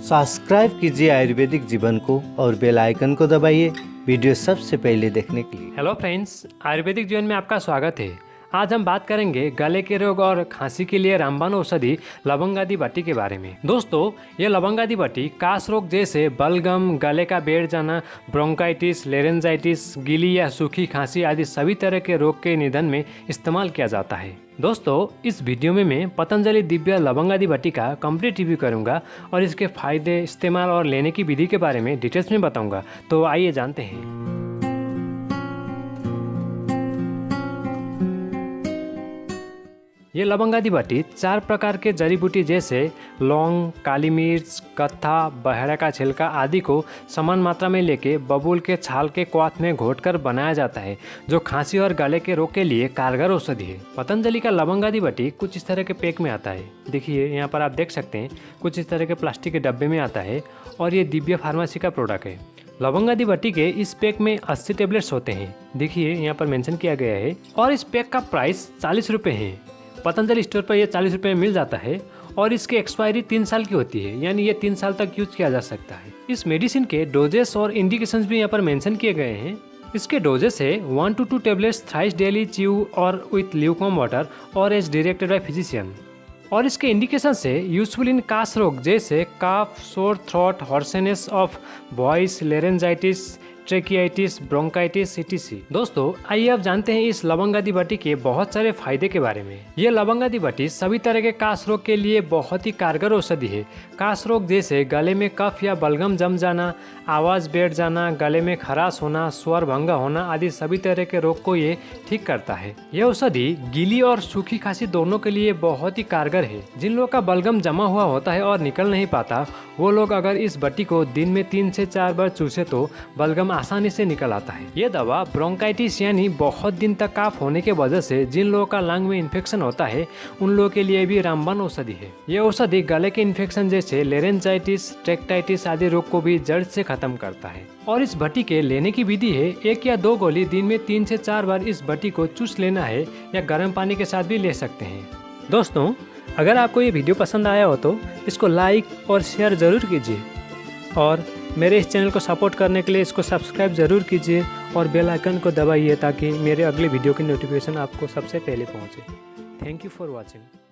Subscribe कीजिए आयुर्वेदिक जीवन को और बेल आइकन को दबाइए वीडियो सबसे पहले देखने के लिए। हेलो फ्रेंड्स, आयुर्वेदिक जीवन में आपका स्वागत है। आज हम बात करेंगे गले के रोग और खांसी के लिए रामबाण औषधि लवंगादी बट्टी के बारे में। दोस्तों, ये लवंगादी बट्टी काश रोग जैसे बलगम, गले का बैठ जाना, ब्रोंकाइटिस, लेरेंजाइटिस, गीली या सूखी खांसी आदि सभी तरह के रोग के निदान में इस्तेमाल किया जाता है। दोस्तों, इस वीडियो में मैं पतंजलि दिव्य लवंगादी बट्टी का कंप्लीट रिव्यू करूंगा और इसके फायदे, इस्तेमाल और लेने की विधि के बारे में डिटेल्स में बताऊंगा। तो आइए जानते हैं। ये लवंगादी बट्टी 4 प्रकार के जड़ी बूटी जैसे लौंग, काली मिर्च, कत्था, बहेड़ा का छिलका आदि को समान मात्रा में लेके बबूल के छाल के क्वाथ में घोटकर बनाया जाता है, जो खांसी और गले के रोग के लिए कारगर औषधि है। पतंजलि का लवंगादी बट्टी कुछ इस तरह के पैक में आता है। देखिए, यहाँ पर आप देख सकते हैं, कुछ इस तरह के प्लास्टिक के डब्बे में आता है और ये दिव्य फार्मेसी का प्रोडक्ट है। लवंगादी बट्टी के इस पैक में 80 टेबलेट्स होते हैं। देखिए, यहाँ पर मेंशन किया गया है और इस पैक का प्राइस 40 रुपये है। पतंजलि स्टोर पर यह 40 रुपये में मिल जाता है और इसकी एक्सपायरी 3 साल की होती है, यानी ये 3 साल तक यूज किया जा सकता है। इस मेडिसिन के डोजेस और इंडिकेशंस भी यहाँ पर मेंशन किए गए हैं। इसके डोजेस है 1 to 2 tablets thrice daily chew और विथ ल्यूकवार्म वाटर और एज डायरेक्टेड बाय फिजिशियन। और इसके इंडिकेशन है यूजफुल इन काश रोग जैसे cough, sore throat, hoarseness of voice, laryngitis, tracheitis, bronchitis etc। दोस्तों, आइए अब जानते हैं इस लवंगादी बट्टी के बहुत सारे फायदे के बारे में। यह लवंगादी बट्टी सभी तरह के काश रोग के लिए बहुत ही कारगर औषधि है। काश रोग जैसे गले में कफ या बलगम जम जाना, आवाज बैठ जाना, गले में खराश होना, स्वर भंग होना आदि सभी तरह के रोग को ये ठीक करता है। यह औषधि गीली और सूखी खांसी दोनों के लिए बहुत ही कारगर है। जिन लोगों का बलगम जमा हुआ होता है और निकल नहीं पाता, वो लोग अगर इस बट्टी को दिन में 3 से 4 बार चूसे तो बलगम आसानी से निकल आता है। ये दवा ब्रोंकाइटिस यानी बहुत दिन तक काफ होने के वजह से जिन लोगों का लंग में इन्फेक्शन होता है, उन लोगों के लिए भी रामबाण औषधि है। ये औषधि गले के इन्फेक्शन जैसे लेरेंजाइटिस, ट्रेक्टाइटिस आदि रोग को भी जड़ से खत्म करता है। और इस बट्टी के लेने की विधि है 1 या 2 गोली दिन में 3 से 4 बार इस बट्टी को चूस लेना है या गर्म पानी के साथ भी ले सकते हैं। दोस्तों, अगर आपको ये वीडियो पसंद आया हो तो इसको लाइक और शेयर ज़रूर कीजिए और मेरे इस चैनल को सपोर्ट करने के लिए इसको सब्सक्राइब ज़रूर कीजिए और बेल आइकन को दबाइए ताकि मेरे अगले वीडियो की नोटिफिकेशन आपको सबसे पहले पहुंचे। Thank you for watching.